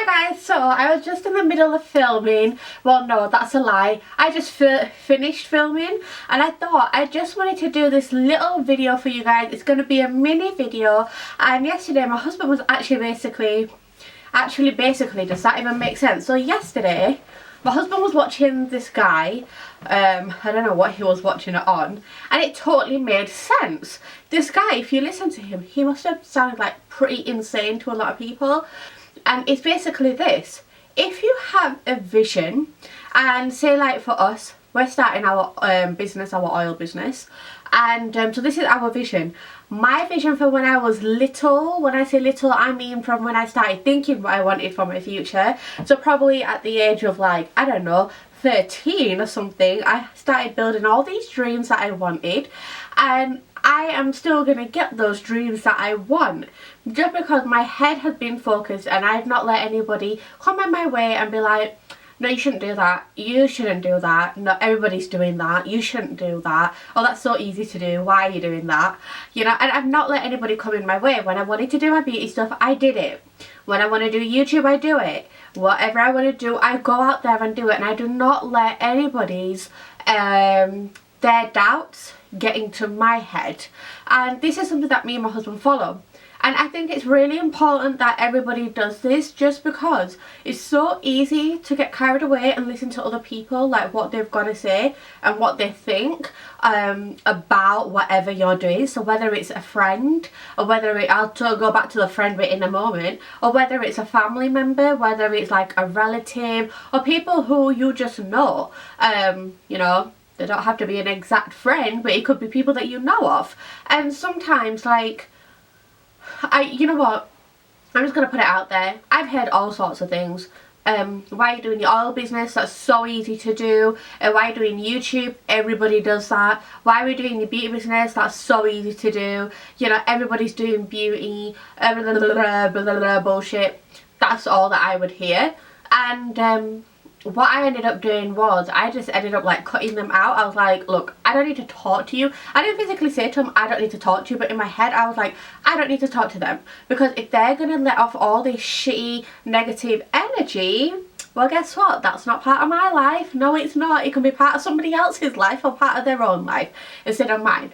guys, so I was just in the middle of filming. Well, no, that's a lie. I just finished filming and I thought I just wanted to do this little video for you guys. It's going to be a mini video. And yesterday my husband was actually basically, does that even make sense? So yesterday my husband was watching this guy, I don't know what he was watching it on, and it totally made sense. This guy, if you listen to him, he must have sounded like pretty insane to a lot of people. And it's basically this: if you have a vision, and say like for us, we're starting our business, our oil business, and so this is our vision. My vision for when I was little, when I say little I mean from when I started thinking what I wanted for my future, so probably at the age of like, I don't know, 13 or something, I started building all these dreams that I wanted, and I am still going to get those dreams that I want, just because my head has been focused and I've not let anybody come in my way and be like, no, you shouldn't do that, you shouldn't do that, no, everybody's doing that, you shouldn't do that, oh that's so easy to do, why are you doing that, you know. And I've not let anybody come in my way. When I wanted to do my beauty stuff, I did it. When I want to do YouTube, I do it. Whatever I want to do, I go out there and do it, and I do not let anybody's their doubts get into my head. And this is something that me and my husband follow. And I think it's really important that everybody does this, just because it's so easy to get carried away and listen to other people, like what they've got to say and what they think about whatever you're doing. So whether it's a friend, or whether I'll go back to the friend bit in a moment, or whether it's a family member, whether it's like a relative, or people who you just know, you know. They don't have to be an exact friend, but it could be people that you know of. And sometimes, like, you know what, I'm just going to put it out there, I've heard all sorts of things. Why are you doing your oil business? That's so easy to do. Why are you doing YouTube? Everybody does that. Why are we doing your beauty business? That's so easy to do. You know, everybody's doing beauty, blah, blah, blah, blah, blah, blah, bullshit. That's all that I would hear. And what I ended up doing was, I just ended up like cutting them out. I was like, look, I don't need to talk to you. I didn't physically say to them, I don't need to talk to you, but in my head I was like, I don't need to talk to them, because if they're gonna let off all this shitty negative energy, well, guess what, that's not part of my life. No, it's not. It can be part of somebody else's life, or part of their own life instead of mine.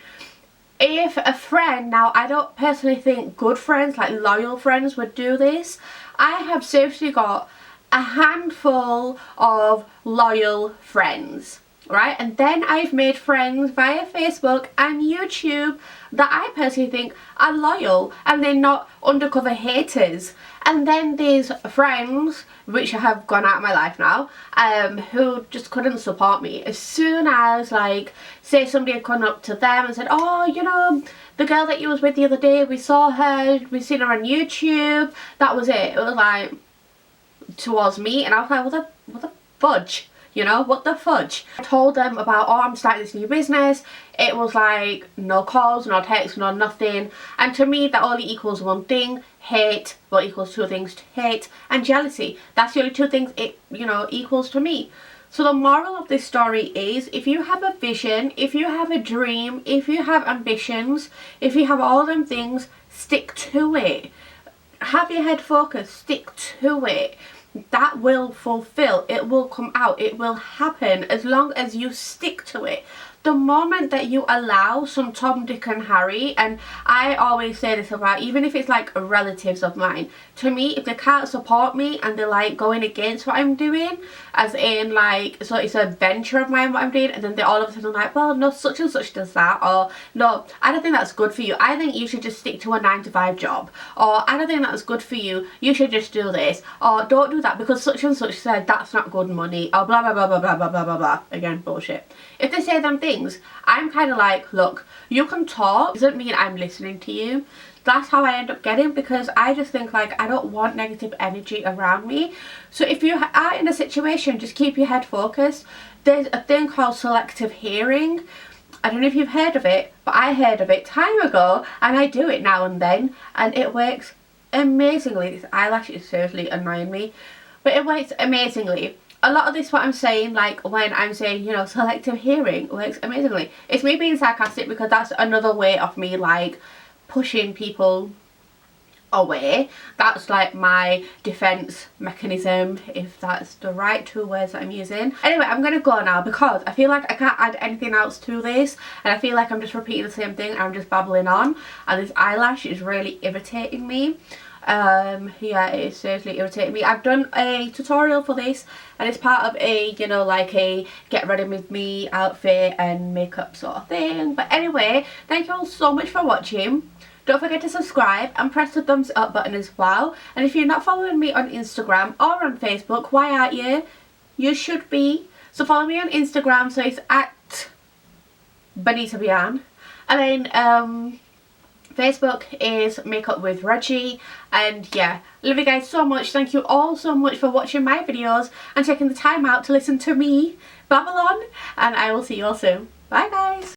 If a friend, now I don't personally think good friends, like loyal friends, would do this. I have seriously got a handful of loyal friends, right? And then I've made friends via Facebook and YouTube that I personally think are loyal, and they're not undercover haters. And then there's friends which have gone out of my life now, who just couldn't support me. As soon as, like, say somebody had come up to them and said, oh, you know, the girl that you was with the other day, we saw her, we've seen her on YouTube, that was it. It was like, towards me, and I was like, what the fudge, you know, what the fudge. I told them about, oh, I'm starting this new business. It was like no calls, no texts, no nothing. And to me that only equals one thing: hate. Well, equals two things: hate and jealousy. That's the only two things it, you know, equals to me. So the moral of this story is, if you have a vision, if you have a dream, if you have ambitions, if you have all them things, stick to it. Have your head focused, stick to it. That will fulfill, it will come out, it will happen as long as you stick to it. The moment that you allow some Tom, Dick and Harry, and I always say this about, even if it's like relatives of mine, to me, if they can't support me and they're like going against what I'm doing, as in like, so it's a venture of mine what I'm doing, and then they're all of a sudden like, well, no, such and such does that, or no, I don't think that's good for you, I think you should just stick to a 9-to-5 job, or I don't think that's good for you, you should just do this, or don't do that because such and such said that's not good money, or blah blah blah blah blah blah blah blah blah. Again, bullshit. If they say them things, I'm kind of like, look, you can talk, doesn't mean I'm listening to you. That's how I end up getting, because I just think like, I don't want negative energy around me. So if you are in a situation, just keep your head focused. There's a thing called selective hearing. I don't know if you've heard of it, but I heard of it time ago, and I do it now and then, and it works amazingly. This eyelash is seriously annoying me, but it works amazingly. A lot of this, what I'm saying, like when I'm saying, you know, selective hearing works amazingly. It's me being sarcastic, because that's another way of me like pushing people away. That's like my defense mechanism, if that's the right two words that I'm using. Anyway, I'm gonna go now because I feel like I can't add anything else to this, and I feel like I'm just repeating the same thing and I'm just babbling on, and this eyelash is really irritating me. Yeah, it is seriously irritating me. I've done a tutorial for this, and it's part of a, you know, like a get ready with me outfit and makeup sort of thing. But anyway, thank you all so much for watching. Don't forget to subscribe and press the thumbs up button as well. And if you're not following me on Instagram or on Facebook, why aren't you? You should be. So follow me on Instagram, so it's at Bonitabiaan. And then Facebook is Makeup with Raji. And yeah, love you guys so much. Thank you all so much for watching my videos and taking the time out to listen to me babble on. And I will see you all soon. Bye guys.